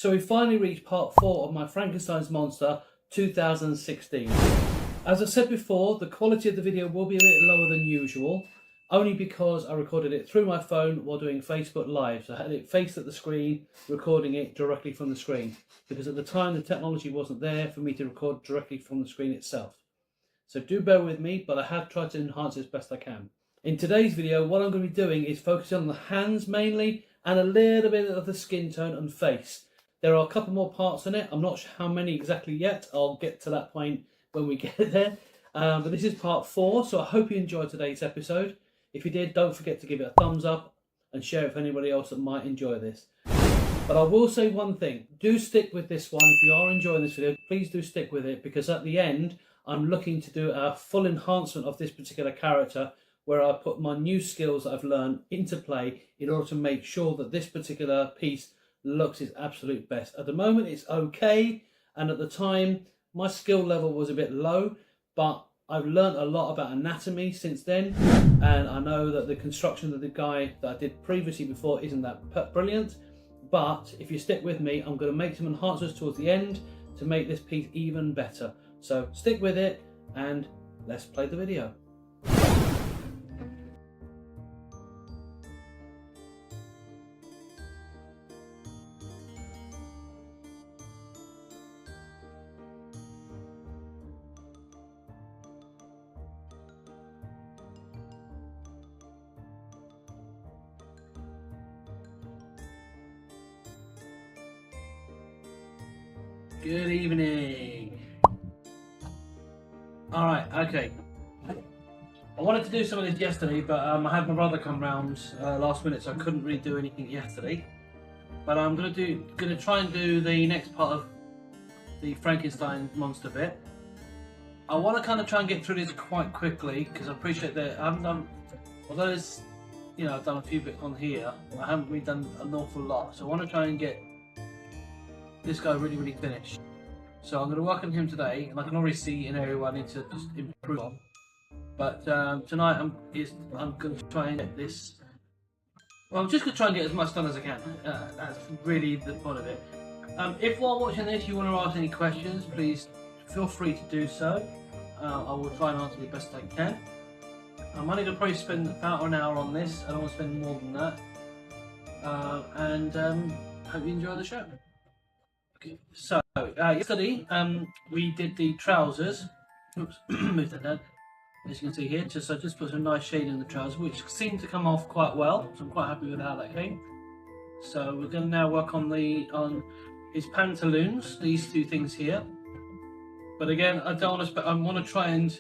So we finally reached part 4 of my Frankenstein's Monster 2016. As I said before, the quality of the video will be a bit lower than usual, only because I recorded it through my phone while doing Facebook Live. So I had it faced at the screen, recording it directly from the screen, because at the time the technology wasn't there for me to record directly from the screen itself. So do bear with me, but I have tried to enhance it as best I can. In today's video, what I'm going to be doing is focusing on the hands mainly, and a little bit of the skin tone and face. There are a couple more parts in it. I'm not sure how many exactly yet. I'll get to that point when we get there. But this is part 4, so I hope you enjoyed today's episode. If you did, don't forget to give it a thumbs up and share it with anybody else that might enjoy this. But I will say one thing. Do stick with this one. If you are enjoying this video, please do stick with it, because at the end, I'm looking to do a full enhancement of this particular character, where I put my new skills that I've learned into play in order to make sure that this particular piece looks its absolute best. At the moment it's okay, and at the time my skill level was a bit low, but I've learned a lot about anatomy since then, and I know that the construction of the guy that I did previously before isn't that brilliant. But if you stick with me, I'm going to make some enhancements towards the end to make this piece even better. So stick with it and let's play the video. Good evening. Alright, okay. I wanted to do some of this yesterday, but I had my brother come round last minute, so I couldn't really do anything yesterday. But I'm gonna try and do the next part of the Frankenstein monster bit. I want to kind of try and get through this quite quickly, because I appreciate that I haven't done, although there's, you know, I've done a few bits on here, I haven't really done an awful lot. So I want to try and get this guy really finished. So I'm going to work on him today, and I can already see an area where I need to just improve on. But tonight I'm going to try and get this. Well, I'm just going to try and get as much done as I can. That's really the point of it. If while watching this you want to ask any questions, please feel free to do so. I will try and answer the best I can. I'm only going to probably spend about an hour on this. I don't want to spend more than that. Hope you enjoy the show. Okay, so yesterday we did the trousers. Oops, move that down. As you can see here, I just put some nice shade in the trousers, which seemed to come off quite well. So I'm quite happy with how that came. So we're going to now work on his pantaloons, these two things here. But again, I don't want to. I want to try and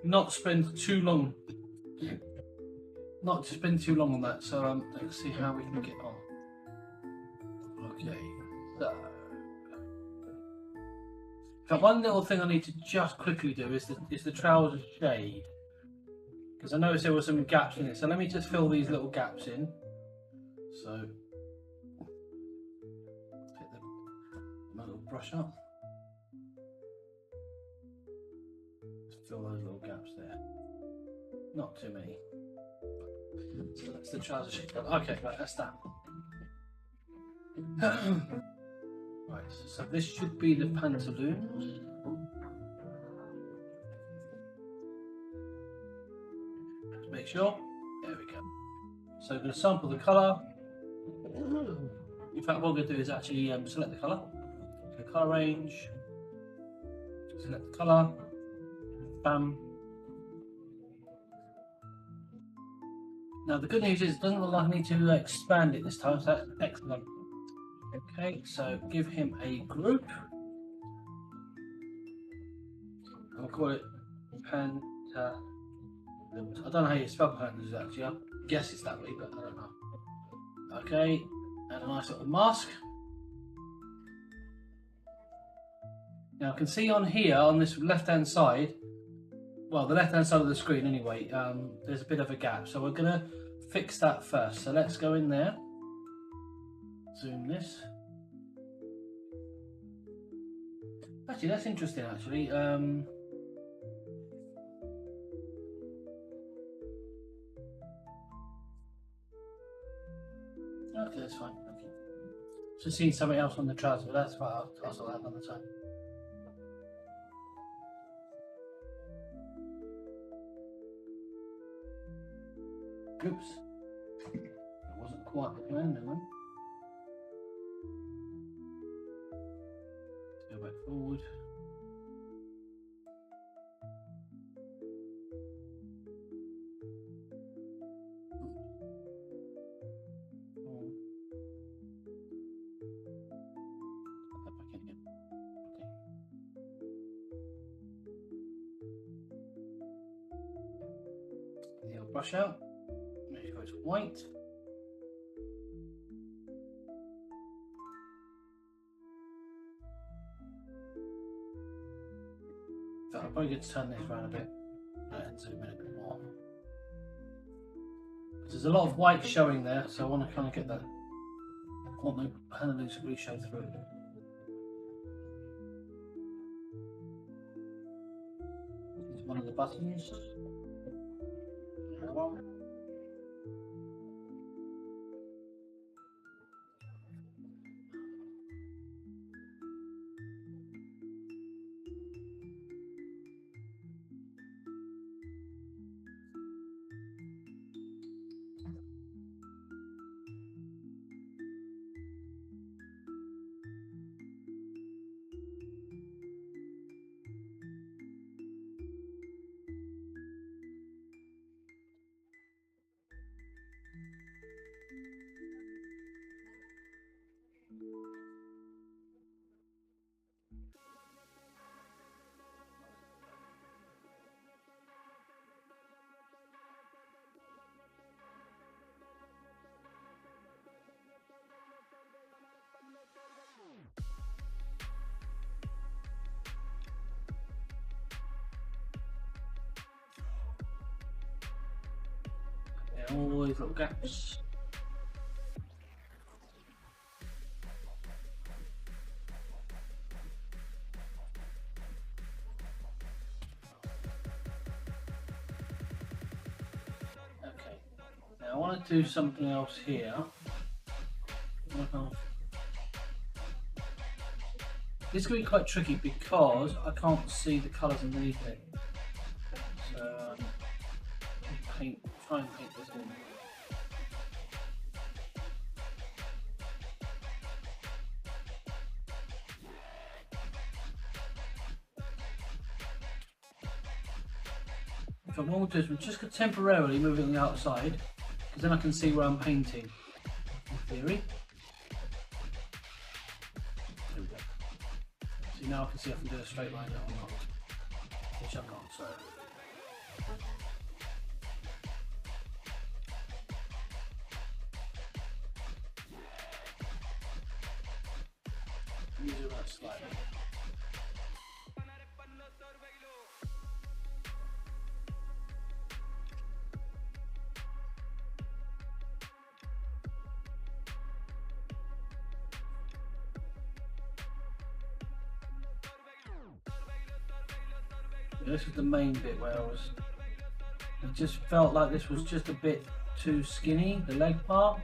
not spend too long. Not to spend too long on that. So let's see how we can get on. Okay. So one little thing I need to just quickly do is the trouser shade, because I noticed there were some gaps in it. So let me just fill these little gaps in. So pick my little brush up. Just fill those little gaps there. Not too many. So that's the trouser shade. Okay, right, that's that. Right, so this should be the pantaloons. Just make sure. There we go. So I'm going to sample the colour. In fact, what I'm going to do is actually select the colour. The colour range. Select the colour. Bam. Now the good news is it doesn't look like I need to expand it this time, so that's excellent. Okay, so give him a group. I'll call it pantaloons. I don't know how you spell pantaloons actually. I guess it's that way, but I don't know. Okay, and a nice little mask. Now I can see on here, on this left-hand side, well, the left-hand side of the screen anyway, there's a bit of a gap. So we're going to fix that first. So let's go in there. Zoom this. Actually, that's interesting. Actually, okay, that's fine. Okay. Just seen something else on the trouser, but that's right, I'll sort that another time. Oops. That wasn't quite the plan, no. Let's go back forward. Brush out. There you go, it's white. So I'm probably going to turn this around a bit and zoom in a bit more. There's a lot of white showing there, so I want to kind of get that. I want the panel to really show through. This is one of the buttons. One. All these little gaps. Okay, now I want to do something else here. This can be quite tricky because I can't see the colours underneath it. So try and paint this in. So what we'll do is we'll just temporarily move it on the outside, because then I can see where I'm painting, in theory. There we go. See, now I can see I can do a straight line now or not, which I can't, so. Use it that slightly. This is the main bit where it just felt like this was just a bit too skinny, the leg part.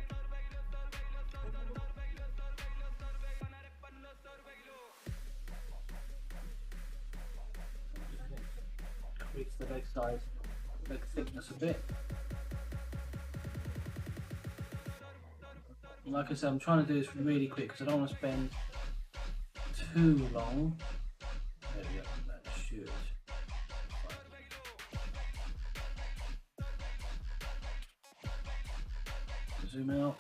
Increase the leg size, leg thickness a bit. And like I said, I'm trying to do this really quick because I don't want to spend too long. There we go, that should. Zoom out,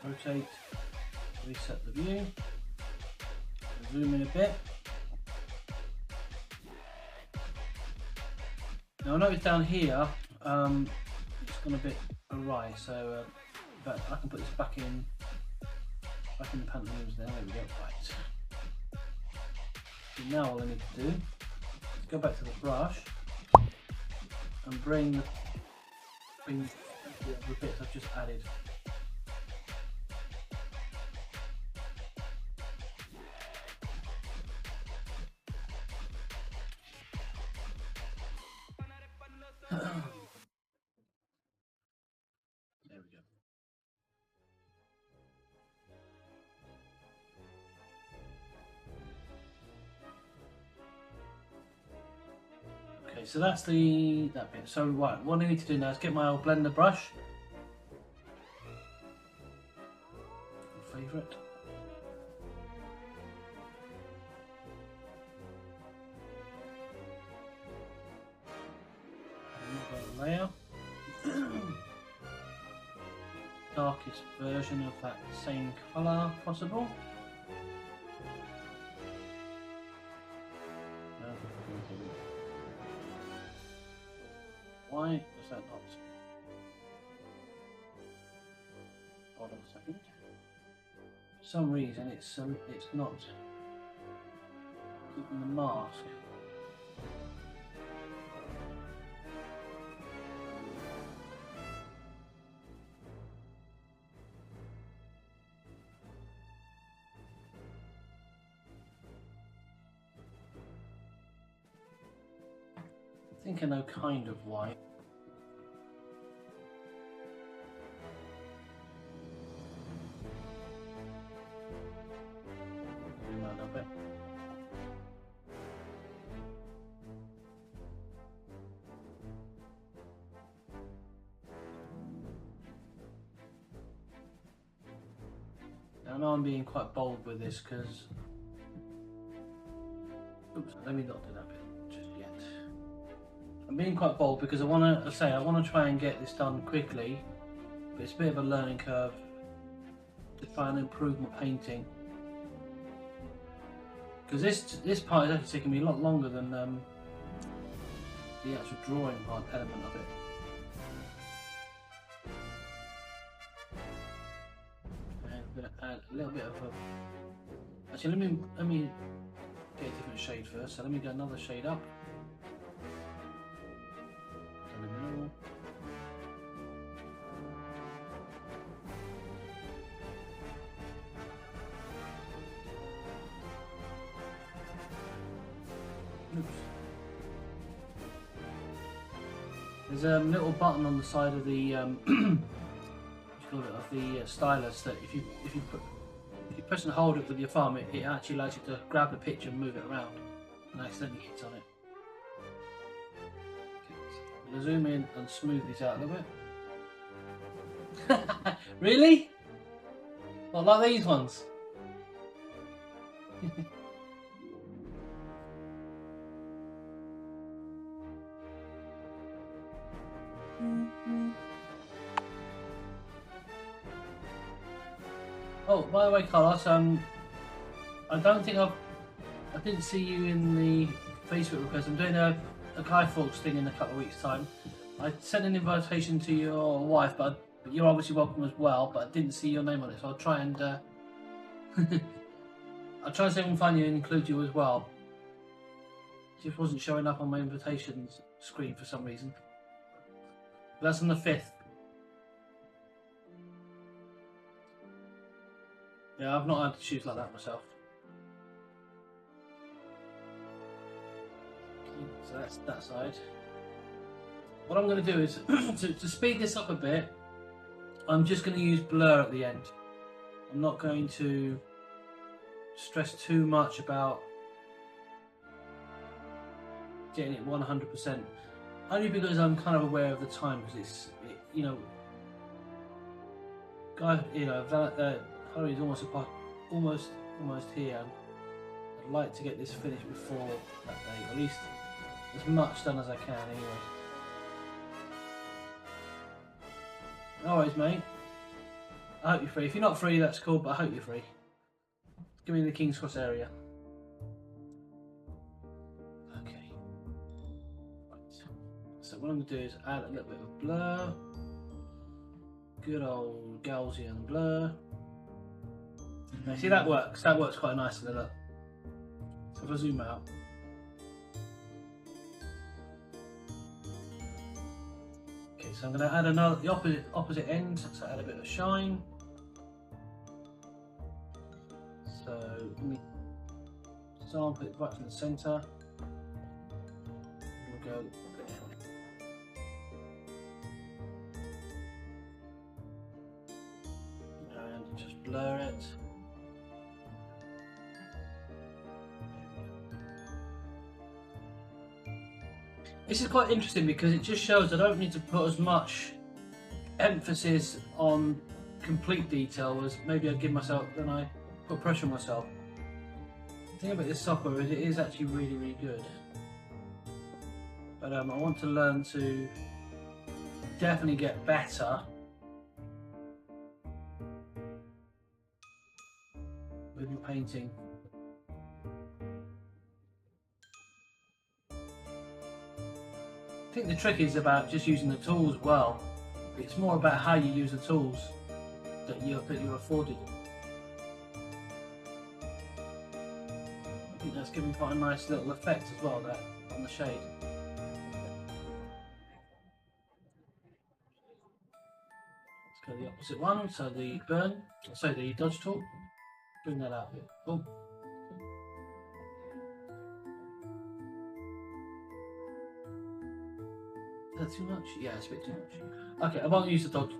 rotate, reset the view, zoom in a bit. Now I noticed down here, it's gone a bit awry, so but I can put this back in the pantaloons there, we go, right. So now all I need to do is go back to the brush and bring the bits I've just added. There we go. so that's that bit. So right, what I need to do now is get my old blender brush. Favourite. Another layer. Darkest version of that same colour possible. Why is that not? Hold on a second. For some reason it's not keeping the mask. I think I know kind of why. A little bit. Now I know I'm being quite bold with this because, oops, let me not do that bit just yet. I'm being quite bold because I want to try and get this done quickly, but it's a bit of a learning curve to try and improve my painting. Because this part is actually taking me a lot longer than the actual drawing part element of it. And I'm going to add a little bit of a... Actually, let me get a different shade first. So let me go another shade up. In the middle. Oops. There's a little button on the side of the stylus that if you press and hold it with your thumb, it actually allows you to grab the picture and move it around, and accidentally hits on it. I'm going to zoom in and smooth these out a little bit. Really? Not like these ones. Oh, by the way, Carlos, I don't think I didn't see you in the Facebook request. I'm doing a Guy Fawkes thing in a couple of weeks' time. I sent an invitation to your wife, but you're obviously welcome as well. But I didn't see your name on it, so I'll try and I'll try and see if I can find you and include you as well. It just wasn't showing up on my invitations screen for some reason. But that's on the 5th. Yeah, I've not had to choose like that myself. Okay, so that's that side. What I'm going to do is, to speed this up a bit, I'm just going to use blur at the end. I'm not going to stress too much about getting it 100%. Only because I'm kind of aware of the time, because Halloween's almost here. I'd like to get this finished before that day, at least as much done as I can anyway. No worries, mate. I hope you're free. If you're not free, that's cool, but I hope you're free. Give me the King's Cross area. Okay. Right. So what I'm going to do is add a little bit of blur. Good old Gaussian blur. Now see, that works. That works quite nicely, look. So if I zoom out. Okay, so I'm going to add the opposite end, so add a bit of shine. So let me sample it right from the centre. We'll go there. And just blur it. This is quite interesting because it just shows I don't need to put as much emphasis on complete detail as maybe I give myself when I put pressure on myself. The thing about this software is it is actually really, really good. But I want to learn to definitely get better with your painting. I think the trick is about just using the tools well. It's more about how you use the tools that you're afforded. I think that's giving quite a nice little effect as well there on the shade. Let's go the opposite one, so the the dodge tool. Bring that out a bit. Oh. Is that too much? Yeah, it's a bit too much. Okay, I won't use the dodge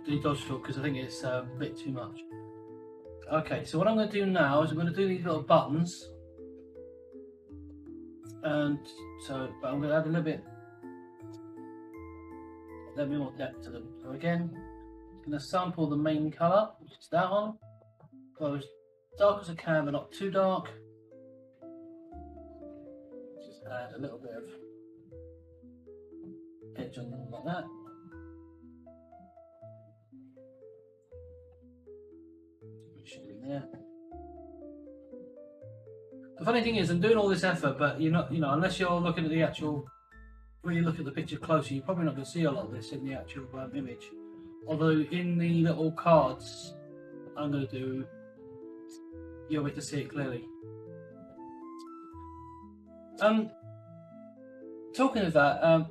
tool because I think it's a bit too much. Okay, so what I'm going to do now is I'm going to do these little buttons. And so, but I'm going to add a little bit more depth to them. So again, I'm going to sample the main colour, which is that one. Go as dark as I can, but not too dark. Just add a little bit of edge on them like that. There. The funny thing is, I'm doing all this effort, but you're not, unless you're looking at the actual, really look at the picture closer, you're probably not going to see a lot of this in the actual image. Although in the little cards I'm going to do, you'll be able to see it clearly. Talking of that,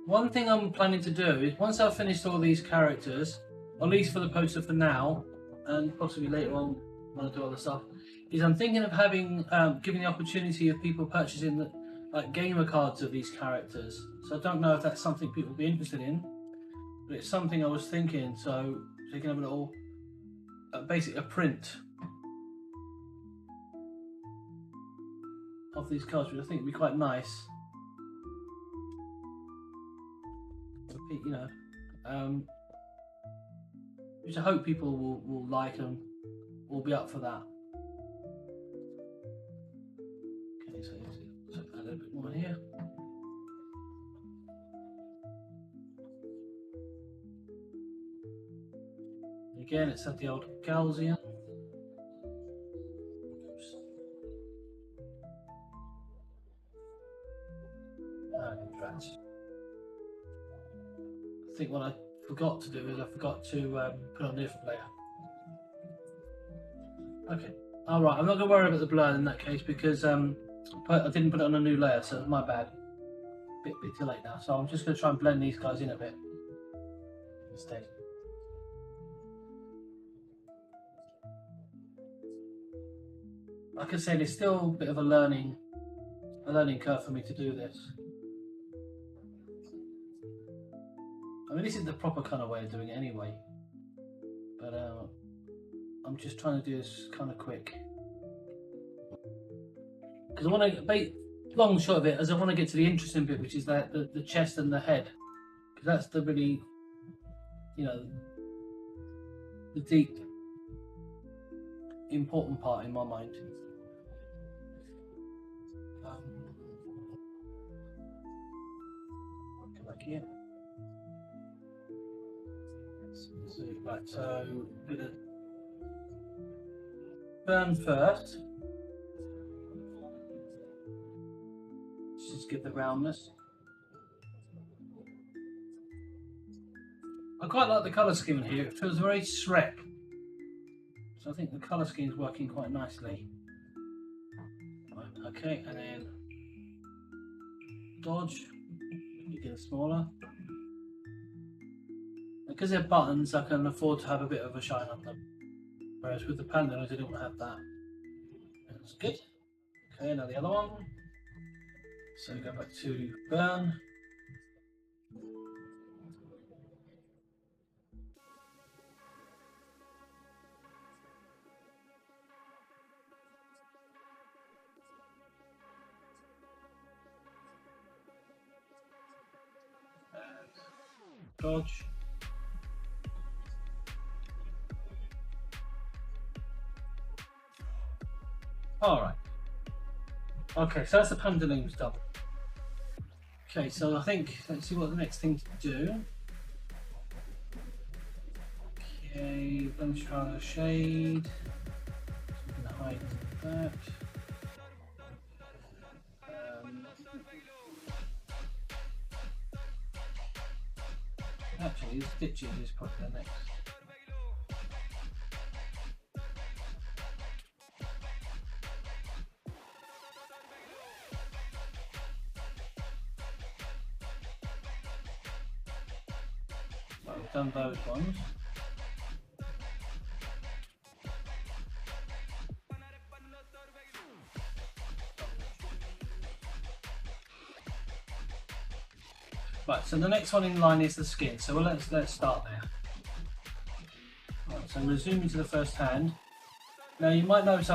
one thing I'm planning to do is once I've finished all these characters, at least for the poster for now, and possibly later on when I do other stuff, is I'm thinking of having giving the opportunity of people purchasing the gamer cards of these characters. So I don't know if that's something people will be interested in, but it's something I was thinking. So you can have a little, basically a print of these cards, which I think would be quite nice. Which I hope people will like and will be up for that. Okay, so add a little bit more here. Again, it's at the old Gaussian. I think what I forgot to do is I forgot to put on a different layer. Okay, alright, I'm not going to worry about the blur in that case because I didn't put it on a new layer, so it's my bad. Bit too late now, so I'm just going to try and blend these guys in a bit instead. Like I said, it's still a bit of a learning curve for me to do this. I mean, this is the proper kind of way of doing it anyway, but I'm just trying to do this kind of quick because I want to, long shot of it, as I want to get to the interesting bit, which is that the chest and the head, because that's the really, the deep, important part in my mind. Go back here. Right, so I'm going to burn first. Just give the roundness. I quite like the colour scheme here. It feels very Shrek. So I think the colour scheme is working quite nicely. Right, okay, and then dodge. You get it smaller. Because they're buttons, I can afford to have a bit of a shine on them. Whereas with the pandas, I didn't have that. That's good. Okay, now the other one. So go back to burn. dodge. Alright. Okay, so that's the pantaloons done. Okay, so I think, let's see what the next thing to do. Okay, let's try a shade. So we can hide that. Actually, the stitches is probably the next. So I've done those ones. Right, so the next one in line is the skin. So let's start there. Right, so we'll zoom into the first hand. Now you might notice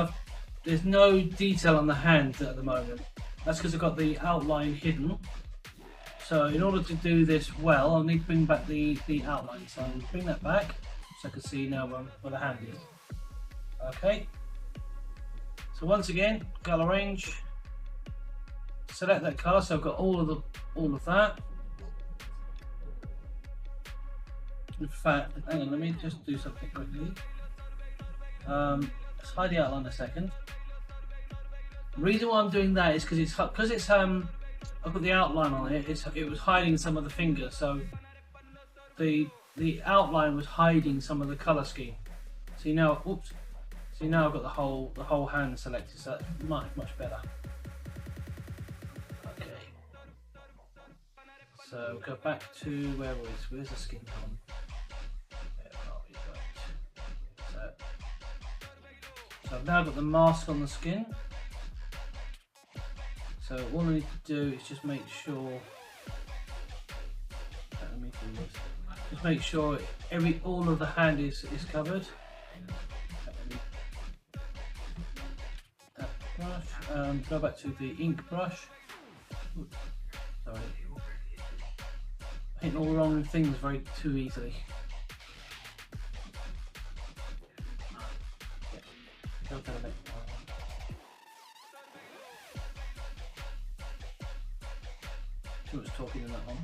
there's no detail on the hand at the moment. That's because I've got the outline hidden. So in order to do this well, I'll need to bring back the outline. So I'll bring that back so I can see now where the hand is. Okay. So once again, color range. Select that color. So I've got all of that. In fact, hang on, let me just do something quickly. Let's hide the outline a second. The reason why I'm doing that is because I've got the outline on it. It was hiding some of the fingers, so the outline was hiding some of the color scheme. See now, oops. See now I've got the whole hand selected, so that's much better. Okay. So go back to where's the skin on? So I've now got the mask on the skin. So all I need to do is just make sure. Let me do this. Just make sure all of the hand is covered. That brush. Go back to the ink brush. Oops, sorry. I hit all the wrong things too easily. Go down a bit. Too much talking in that one.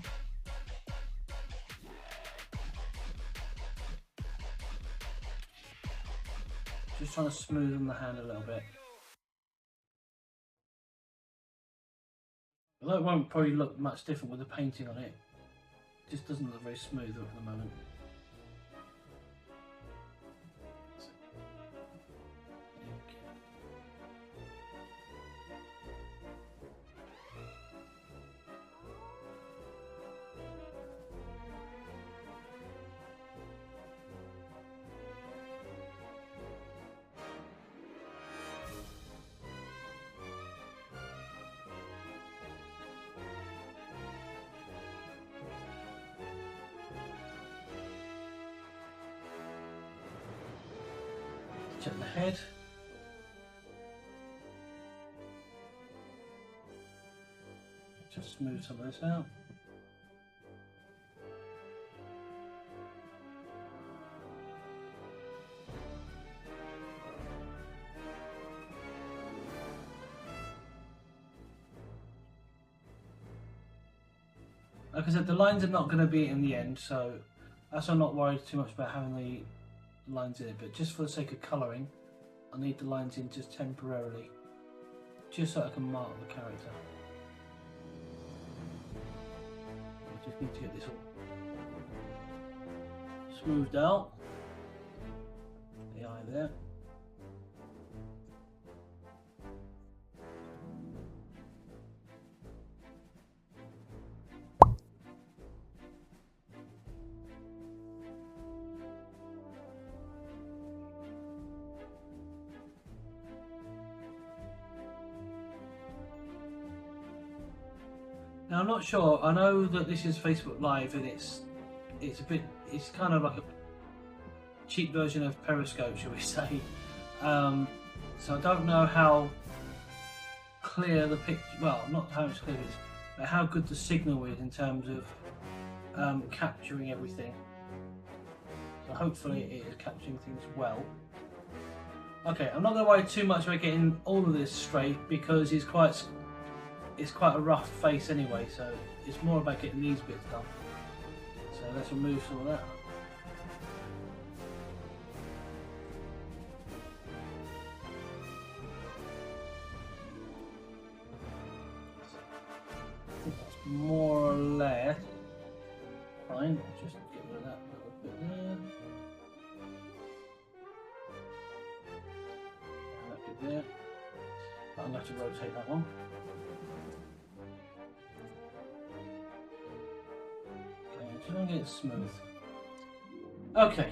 Just trying to smoothen the hand a little bit. Although it won't probably look much different with the painting on it. It just doesn't look very smooth at the moment. Check the head. Just smooth some of this out. Like I said, the lines are not going to be in the end, so that's why I'm not worried too much about having the lines in it, but just for the sake of colouring, I need the lines in just temporarily, just so I can mark the character. I just need to get this all smoothed out, the eye there. Now I'm not sure. I know that this is Facebook Live, and it's kind of like a cheap version of Periscope, shall we say? So I don't know how clear the picture. Well, not how much clear it is, but how good the signal is in terms of capturing everything. So hopefully it is capturing things well. Okay, I'm not going to worry too much about getting all of this straight because it's quite a rough face anyway, so it's more about getting these bits done. So let's remove some of that. I think that's more or less fine. Just get rid of that little bit there. There. But I'm going to have to rotate that one. Okay, just want to get it smooth. Okay.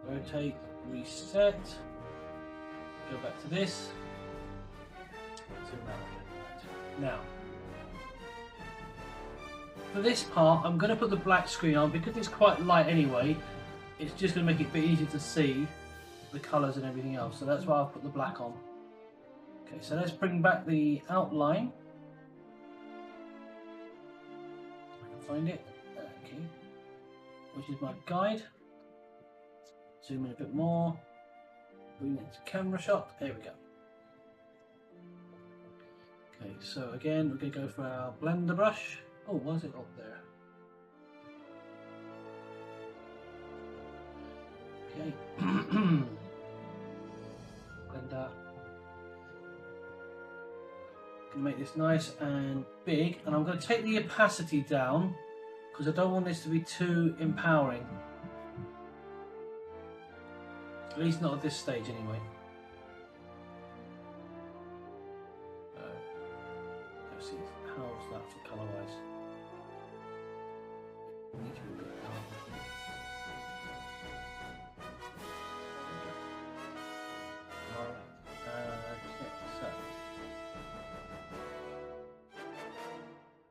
Rotate, reset. Go back to this. Now, for this part, I'm going to put the black screen on because it's quite light anyway. It's just going to make it a bit easier to see the colours and everything else, so that's why I've put the black on. Okay, so let's bring back the outline. I can find it. Okay, which is my guide. Zoom in a bit more. Bring it to camera shot. There we go. Okay, so again, we're going to go for our blender brush. Oh, why is it up there? Okay. Blender. Can make this nice and big, and I'm going to take the opacity down because I don't want this to be too empowering. At least not at this stage, anyway. Let's see, how's that for colour wise? Needs to be a bit darker.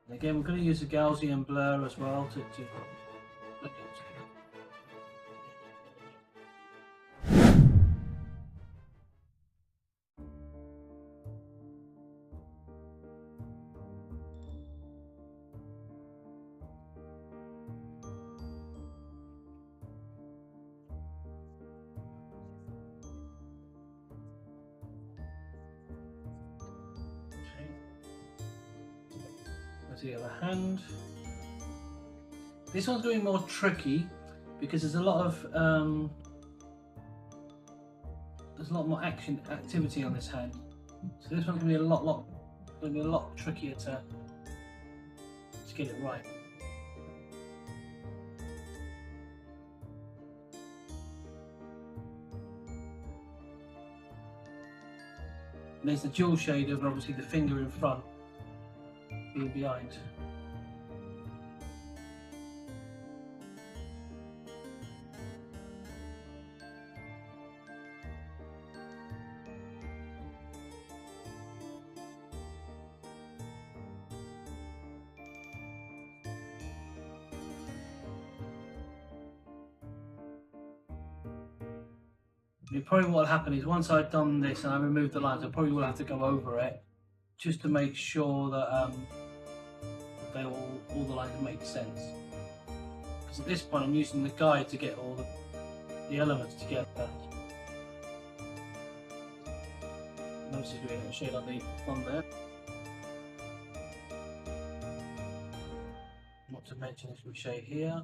And again, we're going to use the Gaussian blur as well to the other hand. This one's going to be more tricky because there's a lot more activity on this hand. So this one's going to be a lot trickier to get it right. And there's the dual shade of obviously the finger in front being behind. Probably what will happen is once I've done this and I remove the lines, I probably will have to go over it just to make sure that all the lines make sense. Because at this point I'm using the guide to get all the elements together. Notice there's a shade on the front there. Not to mention this shade here.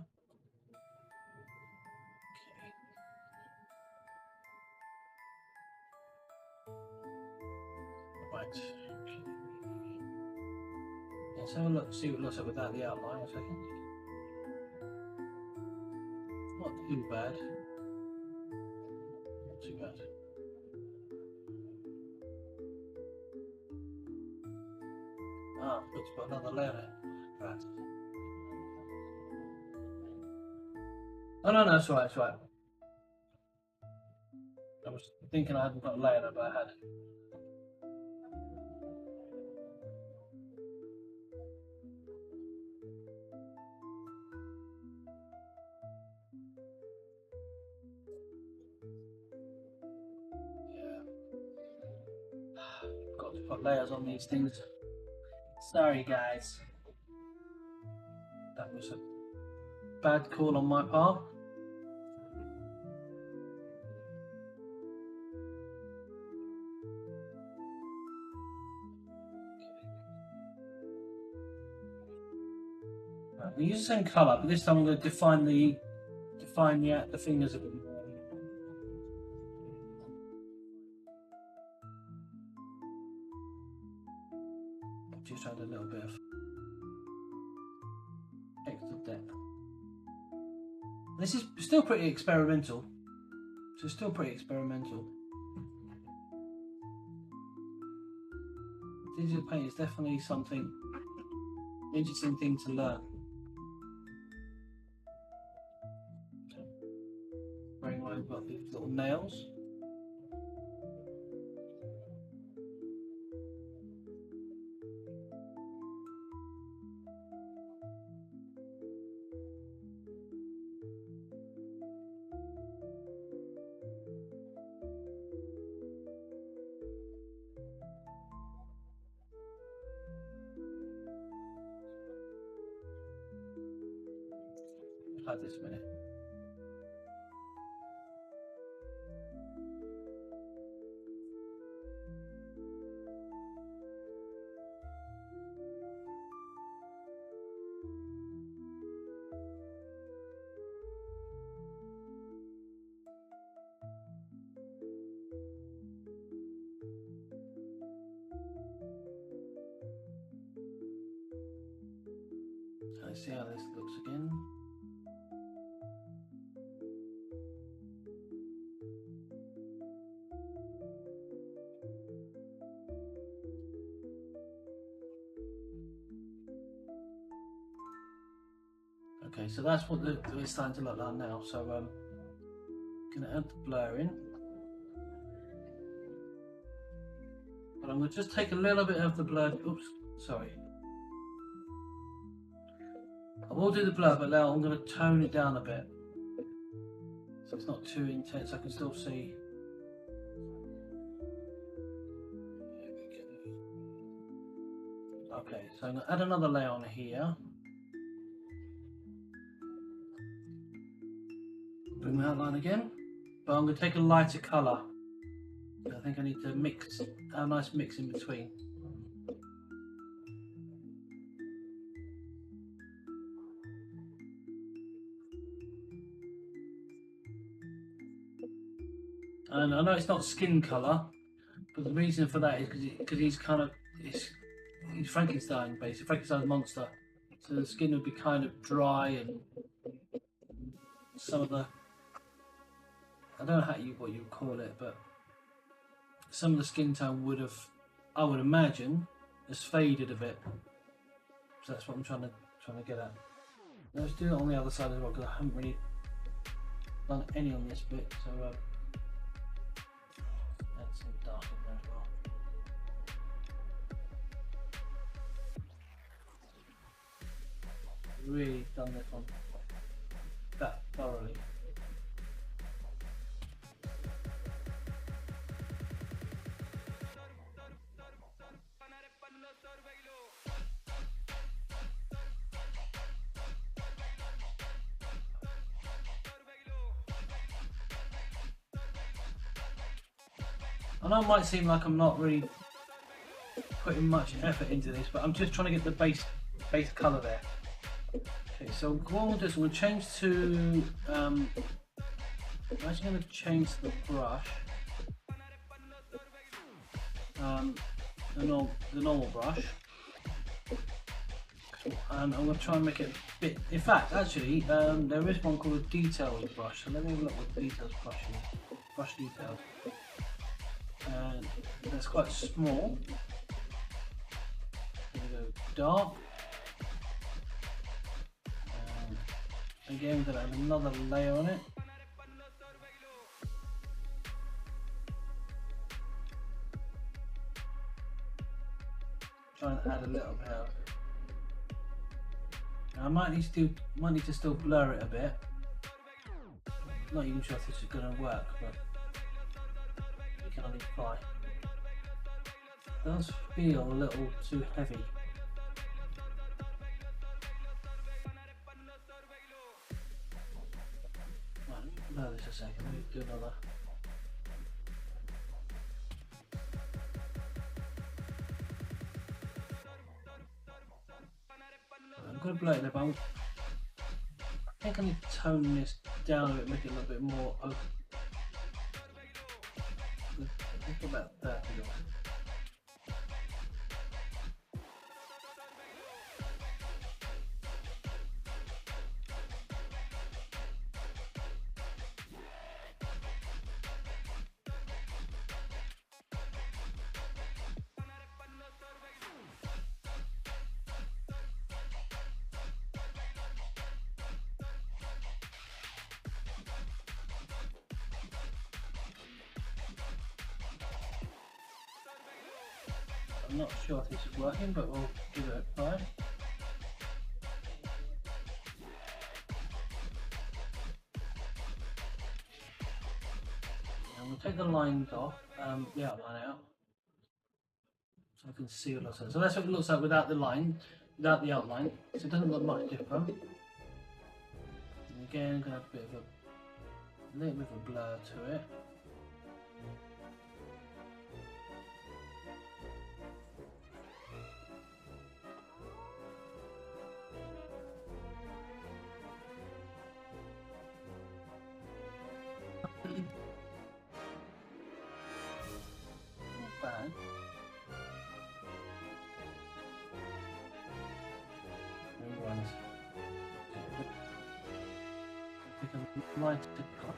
Let's have a look, see what it looks like without the outline a second. Not too bad. Not too bad. Ah, let's put another layer there. Right. Oh no, it's right, it's right. I was thinking I hadn't got a layer there, but I had. Got to put layers on these things. Sorry guys. was a bad call on my part. Right, we use the same colour, but this time I'm going to define the fingers a bit more. Just add a little bit of extra depth. This is still pretty experimental. So it's still pretty experimental. Digital paint is definitely something interesting thing to learn. Very well, we've got these little nails. Like this minute. So let's see how this looks again. Okay, so that's what it's starting to look like now. So I'm going to add the blur in. But I'm going to just take a little bit of the blur. Oops, sorry. I will do the blur, but now I'm going to tone it down a bit. So it's not too intense, I can still see. Okay, so I'm going to add another layer on here. Bring my outline again, but I'm going to take a lighter colour. I think I need to mix, a nice mix in between. And I know it's not skin colour, but the reason for that is because he's kind of, he's Frankenstein basically, Frankenstein's monster. So the skin would be kind of dry and some of the, I don't know what you call it, but some of the skin tone would have, I would imagine, has faded a bit. So that's what I'm trying to get at. Now let's do it on the other side as well, because I haven't really done any on this bit. So add some dark in there as well. Really done this one that thoroughly. I know it might seem like I'm not really putting much effort into this, but I'm just trying to get the base colour there. Okay, so what we'll do is we'll change to, I'm actually going to change the brush, the normal brush, and I'm going to try and make it a bit, in fact actually there is one called a details brush, so let me have a look what the details brush is, brush details, and that's quite small. There we go, dark. Again, we're going to add another layer on it. Try and add a little bit of. Now I might need to still blur it a bit. Not even sure if this is going to work, but we can only try. It does feel a little too heavy. blur this a second. Let me do another. I'm going to blur it a bit. I think I need to tone this down a bit, make it a little bit more open. I think about that. I'm not sure if this is working, but we'll give it a try. And we'll take the lines off, the outline out, so I can see what it looks like. So that's what it looks like without the line, without the outline. So it doesn't look much different. And again, I'm going to have a little bit of a blur to it. Not bad. Ones. Pick a lighter colour.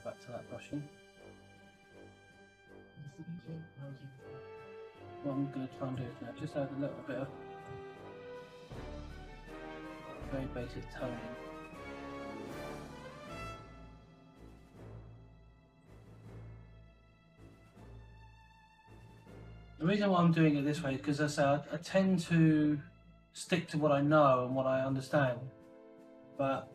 Back to that brushing. What I'm going to try and do is now just add a little bit of very basic toning. The reason why I'm doing it this way is because, as I say, I tend to stick to what I know and what I understand, but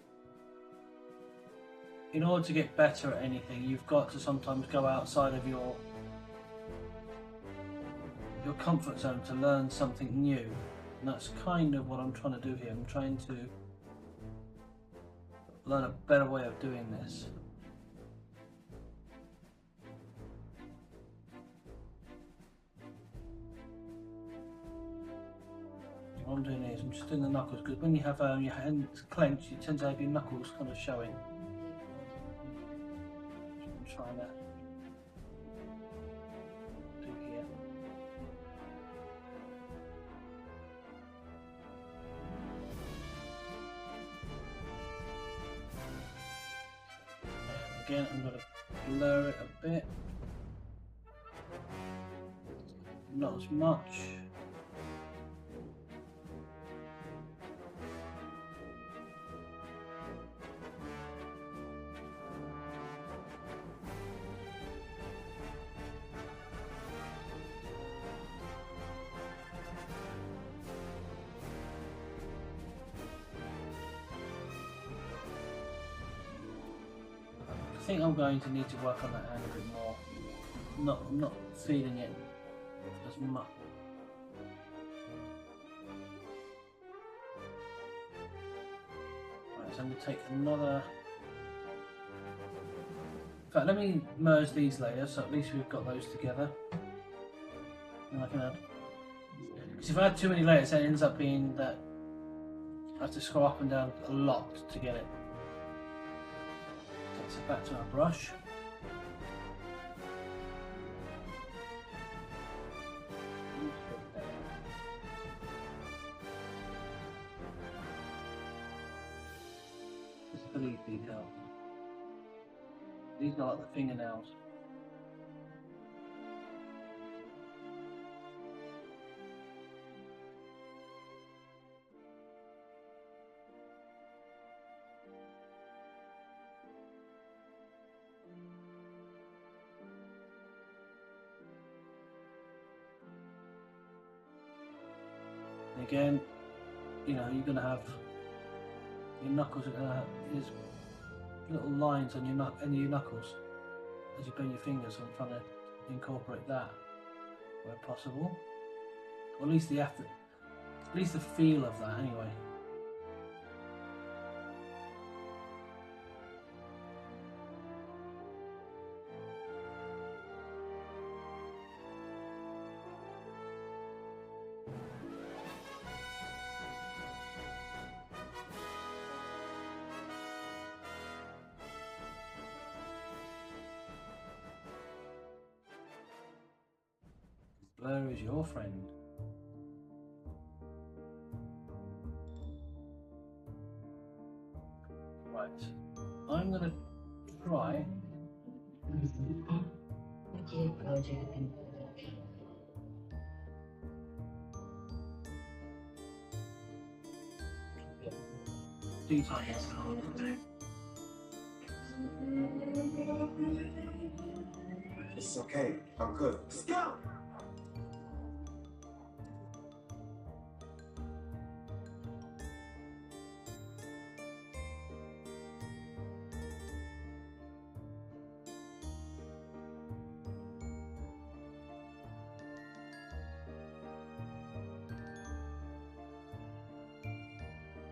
in order to get better at anything, you've got to sometimes go outside of your comfort zone to learn something new, and that's kind of what I'm trying to do here. I'm trying to learn a better way of doing this. What I'm doing is I'm just doing the knuckles, because when you have your hands clenched, you tend to have your knuckles kind of showing. So I'm trying to do here. And again, I'm going to blur it a bit, not as much. I think I'm going to need to work on that hand a bit more. I'm not feeling it as much. Right, so I'm going to take another. In fact, let me merge these layers so at least we've got those together. And I can add. Because if I add too many layers, it ends up being that I have to scroll up and down a lot to get it. So back to our brush. Just for these details. These are like the fingernails. Again, you know, you're going to have your knuckles are going to have these little lines on your knuckles as you bend your fingers. So I'm trying to incorporate that where possible, or at least the At least the feel of that, anyway. Blur is your friend. Right, I'm going to try. Details. It's okay, I'm good. Let's go!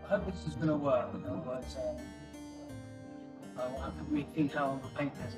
I hope this is going to work, otherwise I'll have to rethink how I'm going to paint this.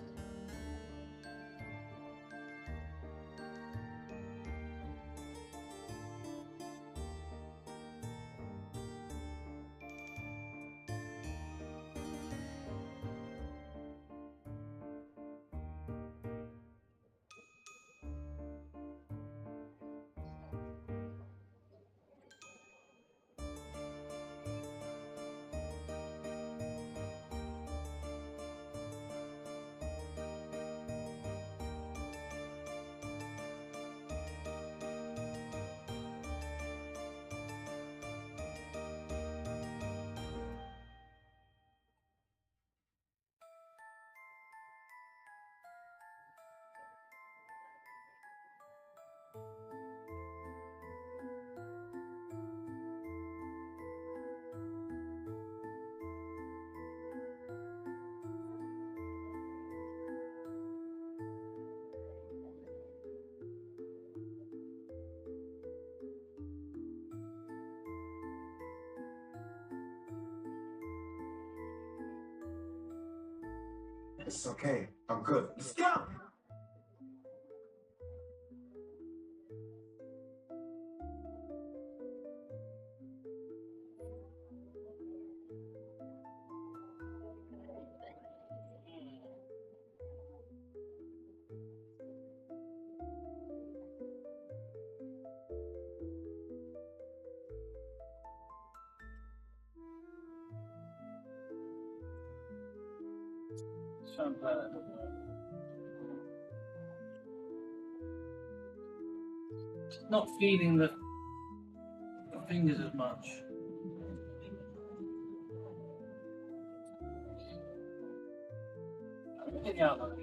It's okay, I'm good. Let's go! So I'm glad. Not feeling the fingers as much. Get the outline.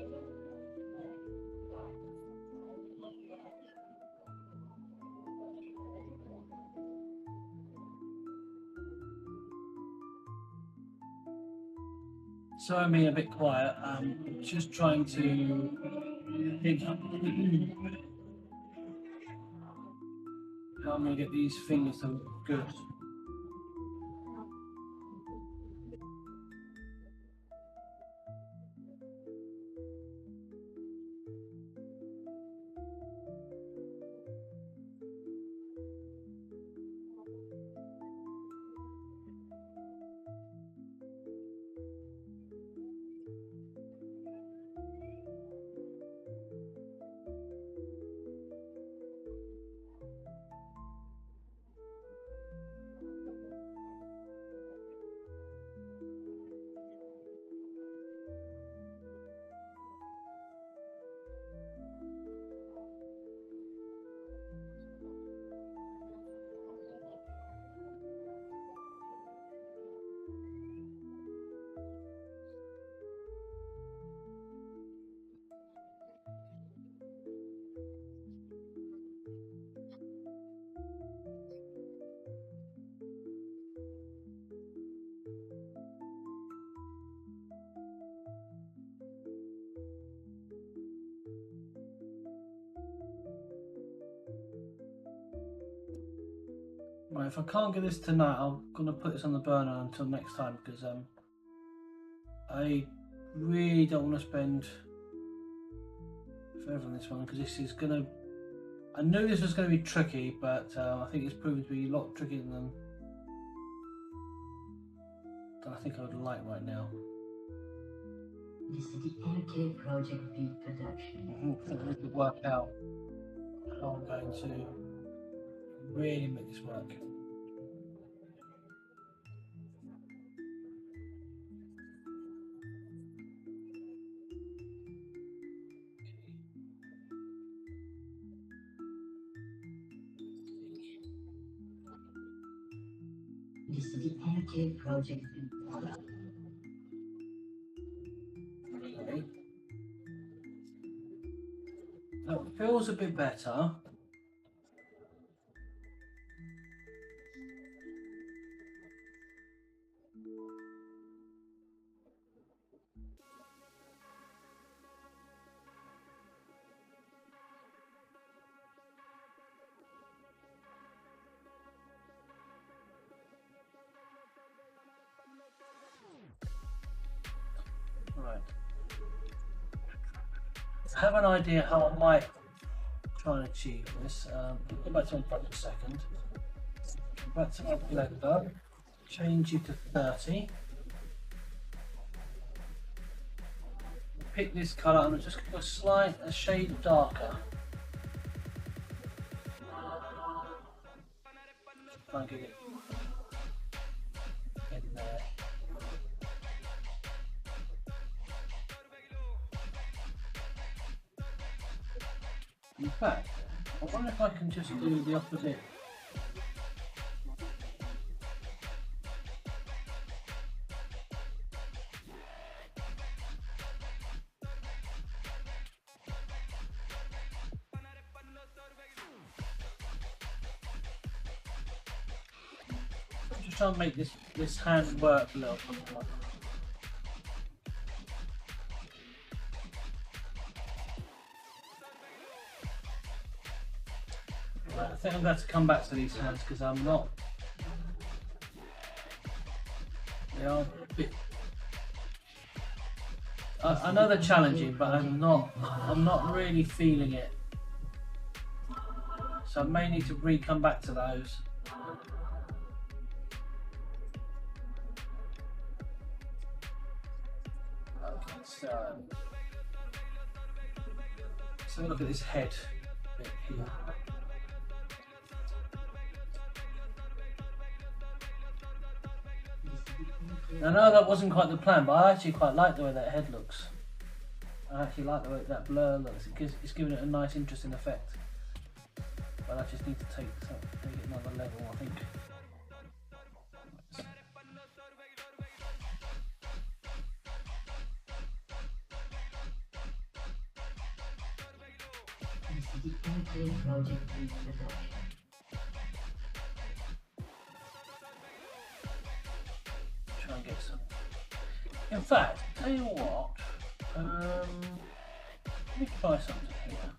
So I'm being a bit quiet. Just trying to think up how I'm going to get these fingers to look good. if I can't get this tonight, I'm gonna put this on the burner until next time because I really don't want to spend forever on this one because this is gonna. I knew this was going to be tricky, but I think it's proven to be a lot trickier than I think I would like right now. This is the MK Project V production. I need to work out how I'm going to really make this work. This is the MK Project V. Okay. That feels a bit better. Right. I have an idea how I might try and achieve this. Go back to my front for a second. Go back to my blender. Change it to 30. Pick this colour and I'm just going to go a shade darker. Try and get it in there. In fact, I wonder if I can just do the opposite. Just try and make this hand work a little bit more. I think I'm going to have to come back to these hands because I'm not. They are a bit. I know they're challenging, but I'm not really feeling it. So I may need to come back to those. Okay, so let's have a look at this head bit here. I know that wasn't quite the plan, but I actually quite like the way that head looks. I actually like the way that blur looks. It's giving it a nice, interesting effect. But I just need to take it another level, I think. This is the MK Project V production. Try and get some. In fact, tell you what, let me try something here.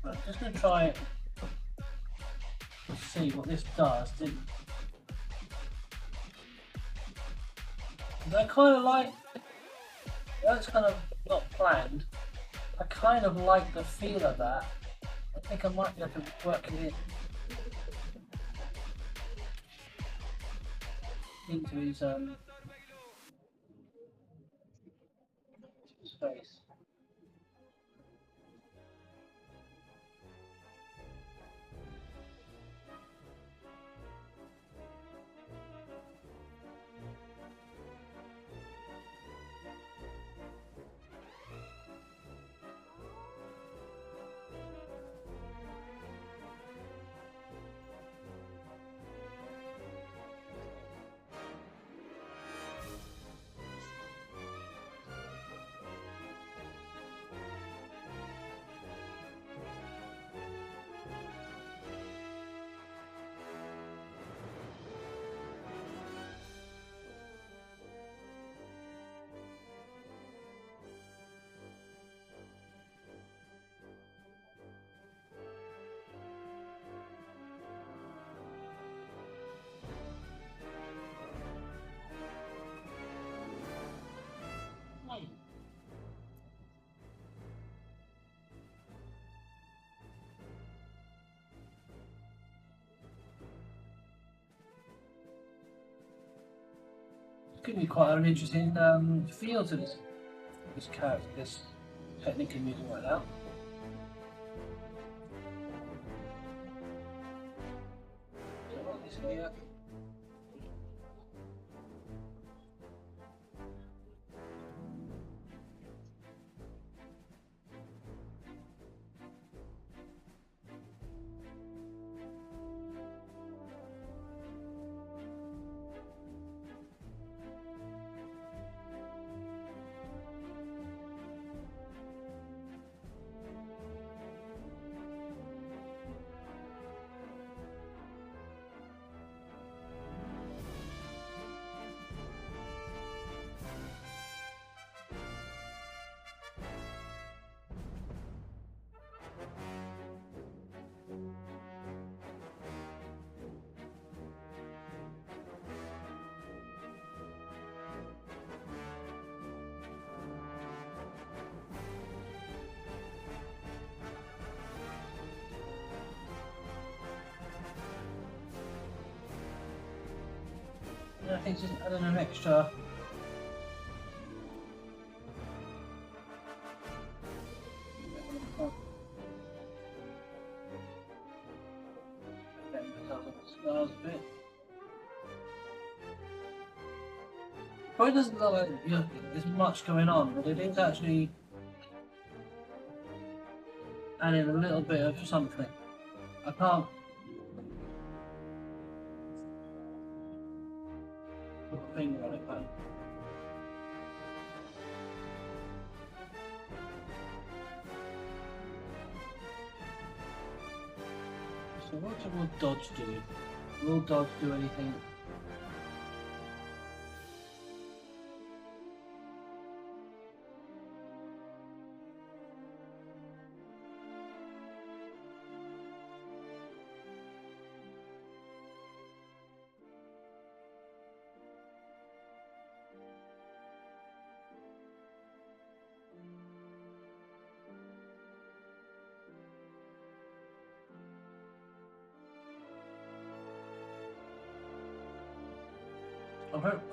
I'm just going to try it to see what this does. I kind of like, that's kind of not planned. I kind of like the feel of that. I think I might be able to work it into his space. Give me quite an interesting feel to this character, this technique I'm using right now. So what is here? I think just adding an extra a bit. Probably doesn't look like there's much going on, but it is actually adding a little bit of something. I can't put a finger on it, but so what will dodge do? Will dodge do anything?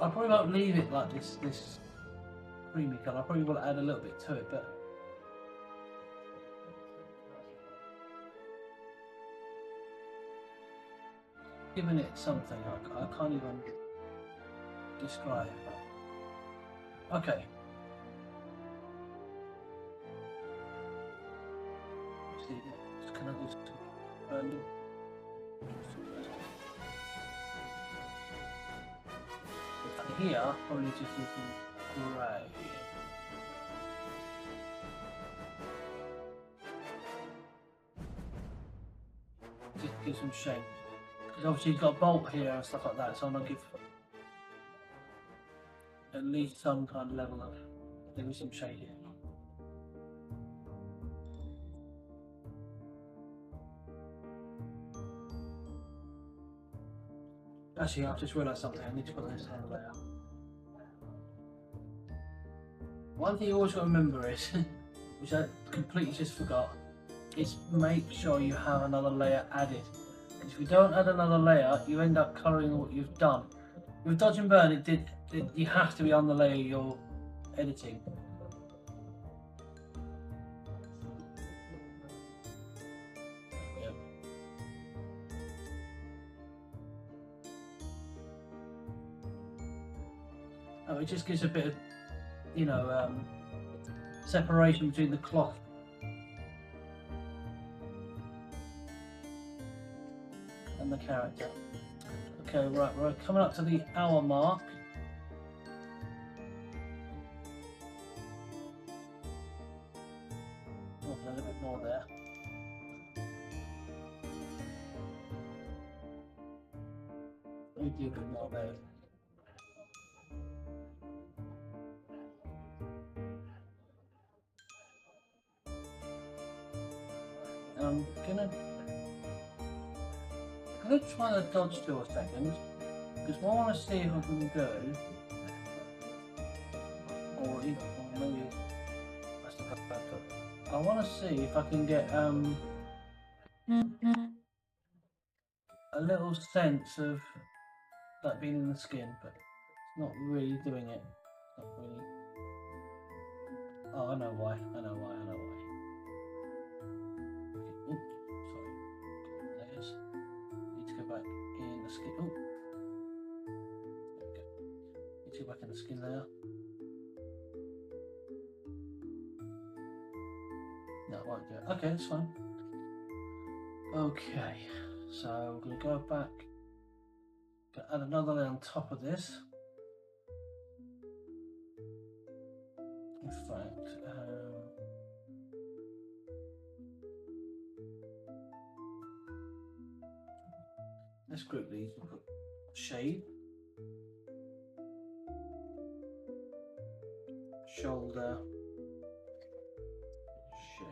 I probably won't leave it like this creamy colour. I probably will add a little bit to it, but giving it something I can't even describe. Okay. See, can I just here, probably just looking grey. Just give some shape. Because obviously you've got a bolt here and stuff like that, so I'm going to give at least some kind of level of maybe some shade here. Actually, I've just realised something. I need to put this on the layer. One thing you always got to remember is, which I completely just forgot, is make sure you have another layer added. Because if you don't add another layer, you end up colouring what you've done. With Dodge and Burn, you have to be on the layer you're editing. Oh, it just gives a bit of, you know, separation between the cloth and the character. Okay, right, we're coming up to the hour mark. Oh, a little bit more there. Let me do a bit more there. I'm gonna try the dodge tool a second, because what I want to see if I can do, or maybe that's the best. I want to see if I can get a little sense of that being in the skin, but not really doing it. Not really. Oh, I know why. I know why. I know why. Okay. Oh, sorry. Layers. Need to go back in the skin. Oh. There we go. Need to go back in the skin layer. No, it won't do it. Okay, that's fine. Okay, so we're going to go back. Gonna add another layer on top of this. In fact, let's group these. We'll put shade, shoulder, shade.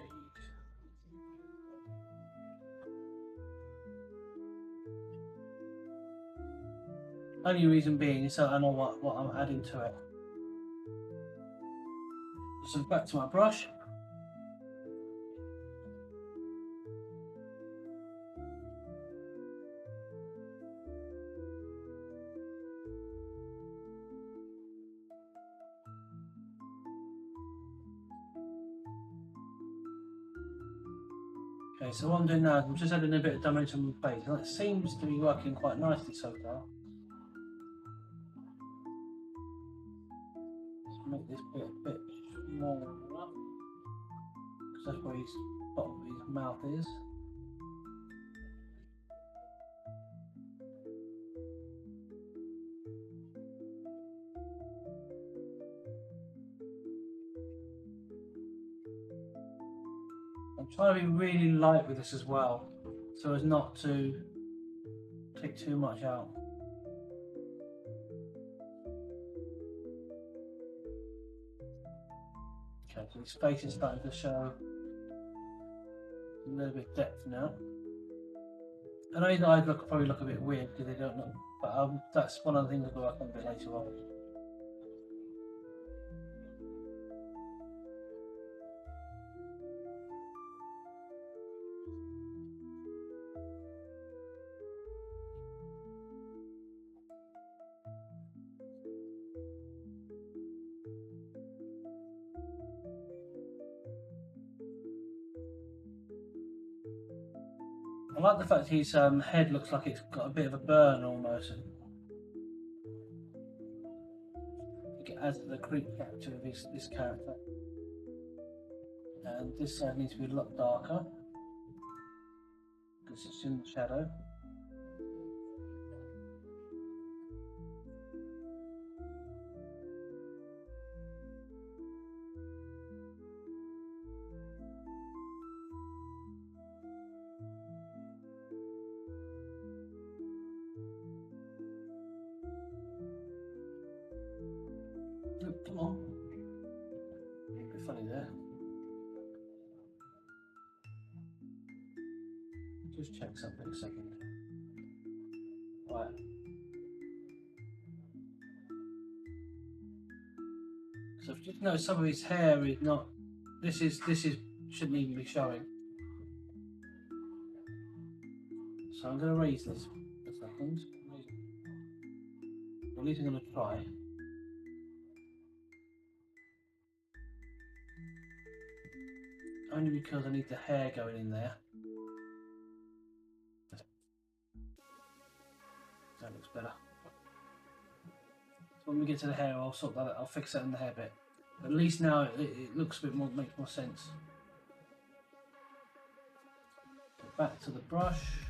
Only reason being is so I know what I'm adding to it. So back to my brush. Okay, so what I'm doing now is I'm just adding a bit of dimension with base, and it seems to be working quite nicely so far. Let's make this bit a bit smaller, because that's where his bottom of his mouth is. I'm trying to be really light with this as well, so as not to take too much out. Okay, so his face is starting to show a little bit of depth now. I know his eyes probably look a bit weird because they don't look, but that's one of the things I'll go work on a bit later on. I like the fact his head looks like it's got a bit of a burn almost. It adds to the creep factor of this character. And this side needs to be a lot darker because it's in the shadow. Oh, come on. A bit funny there. Just check something a second. Right. So I've just noticed some of his hair is not. This is shouldn't even be showing. So I'm going to raise this a second. At least I'm going to try. Only because I need the hair going in there. That looks better. So when we get to the hair, I'll sort that out. I'll fix that in the hair bit. At least now it looks a bit more, makes more sense. So back to the brush.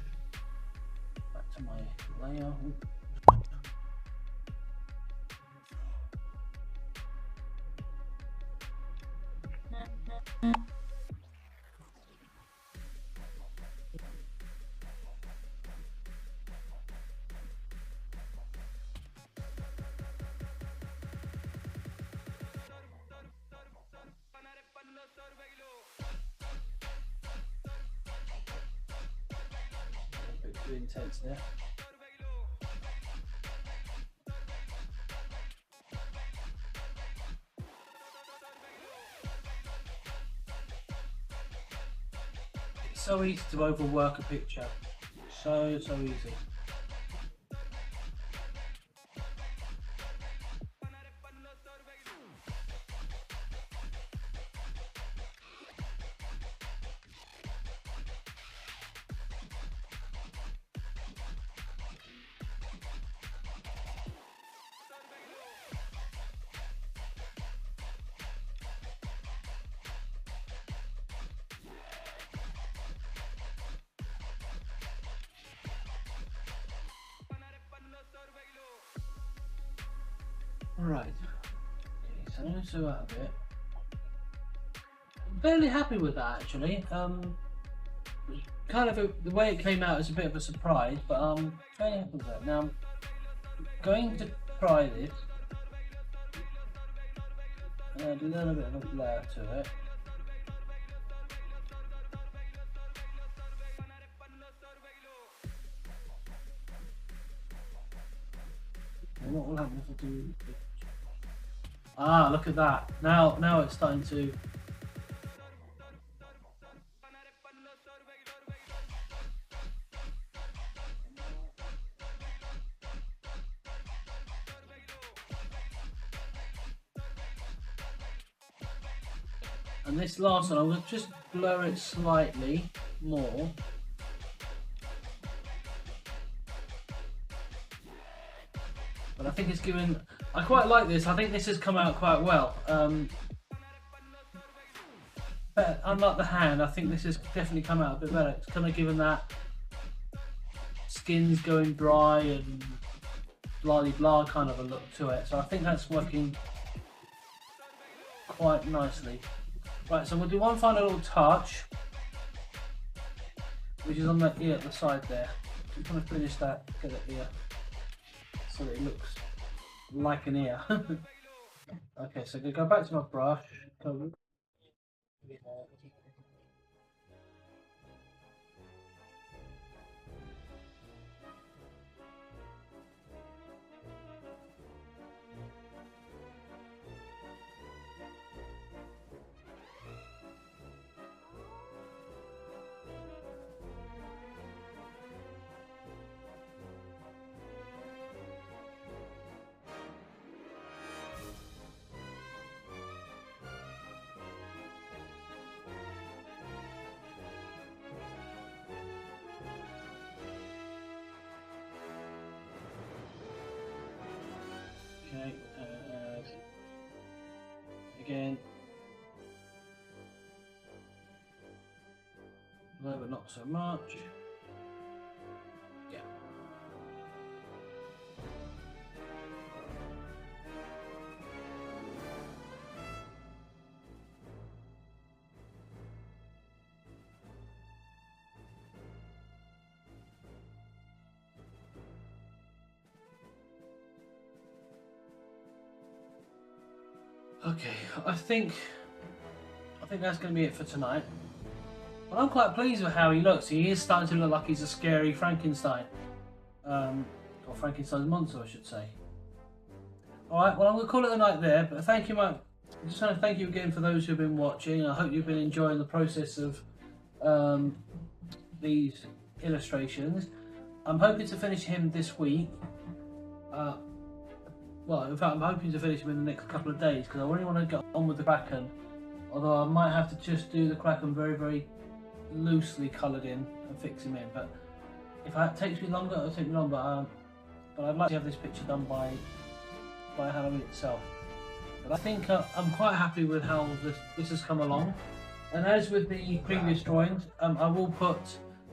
Back to my layer. A bit too intense there. It's so easy to overwork a picture. So easy. Right. Okay, so I'm going to zoom out a bit. I'm fairly happy with that actually. Kind of the way it came out is a bit of a surprise, but I'm fairly happy with that. Now I'm going to try this. Do a little bit of a blur to it. And what will happen if I do? Ah, look at that! Now it's starting to. And this last one, I'm going to just blur it slightly more. But I think it's given, I quite like this, I think this has come out quite well. But unlike the hand, I think this has definitely come out a bit better. It's kind of given that skin's going dry and blah kind of a look to it. So I think that's working quite nicely. Right, so we'll do one final little touch, which is on that ear at the side there. Just want to finish that, get it here, so that it looks like an ear. Okay, so I'm going to go back to my brush. Okay, again, no, but not so much. Yeah. Okay, I think that's going to be it for tonight. But I'm quite pleased with how he looks. He is starting to look like he's a scary Frankenstein. Or Frankenstein's monster, I should say. Alright, well I'm going to call it a night there, but thank you, Mike. I just want to thank you again for those who've been watching. I hope you've been enjoying the process of these illustrations. I'm hoping to finish him this week. Well, in fact, I'm hoping to finish him in the next couple of days because I really want to get on with the Kraken. Although I might have to just do the Kraken very, very loosely coloured in and fix him in. But if it takes me longer, it'll take me longer. But I'd like to have this picture done by Halloween itself. But I think I'm quite happy with how this has come along. And as with the previous drawings, I will put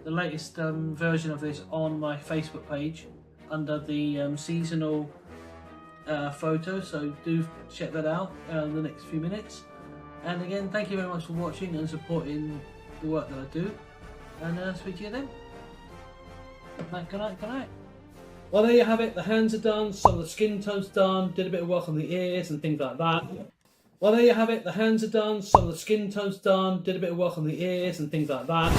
the latest version of this on my Facebook page under the seasonal photo, so do check that out in the next few minutes. And again, thank you very much for watching and supporting the work that I do, and speak to you then. Good night, good night, good night. Well, there you have it. The hands are done, some of the skin tones done, did a bit of work on the ears and things like that. Well, there you have it. The hands are done, some of the skin tones done, did a bit of work on the ears and things like that.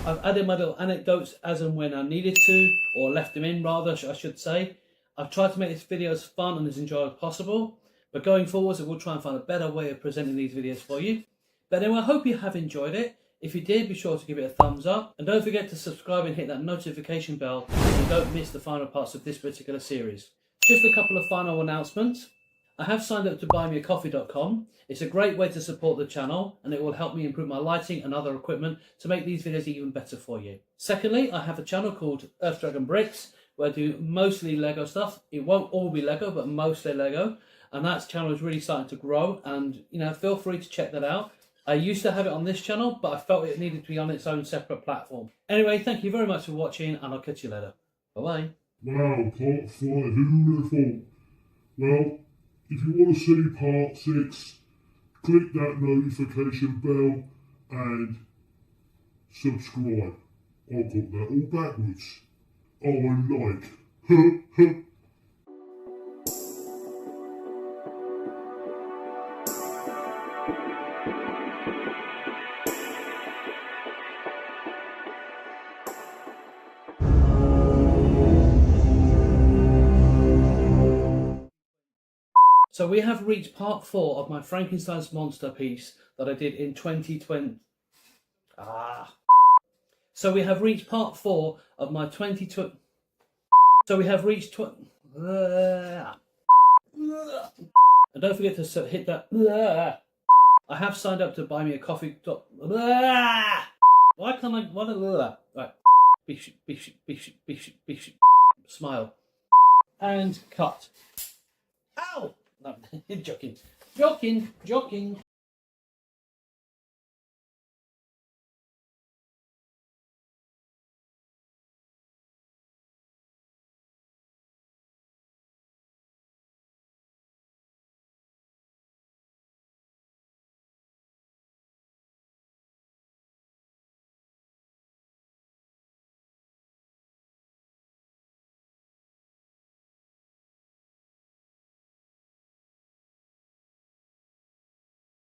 I've added my little anecdotes as and when I needed to, or left them in rather, I should say. I've tried to make this video as fun and as enjoyable as possible, but going forwards I will try and find a better way of presenting these videos for you. But anyway, I hope you have enjoyed it. If you did, be sure to give it a thumbs up, and don't forget to subscribe and hit that notification bell so you don't miss the final parts of this particular series. Just a couple of final announcements. I have signed up to buymeacoffee.com. It's a great way to support the channel, and it will help me improve my lighting and other equipment to make these videos even better for you. Secondly, I have a channel called ErfDragon Bricks, where I do mostly Lego stuff. It won't all be Lego, but mostly Lego. And that channel is really starting to grow, and feel free to check that out. I used to have it on this channel, but I felt it needed to be on its own separate platform. Anyway, thank you very much for watching, and I'll catch you later. Bye-bye. Wow, quite beautiful. Well, if you want to see part 6, click that notification bell and subscribe. I got that all backwards. Oh, and like. So we have reached part 4 of my Frankenstein's monster piece that I did in 2020. So we have reached part 4 of my 2020. So we have reached and don't forget to hit that. I have signed up to buy me a coffee. Why can't I? Right. Smile. And cut. Ow! No, joking.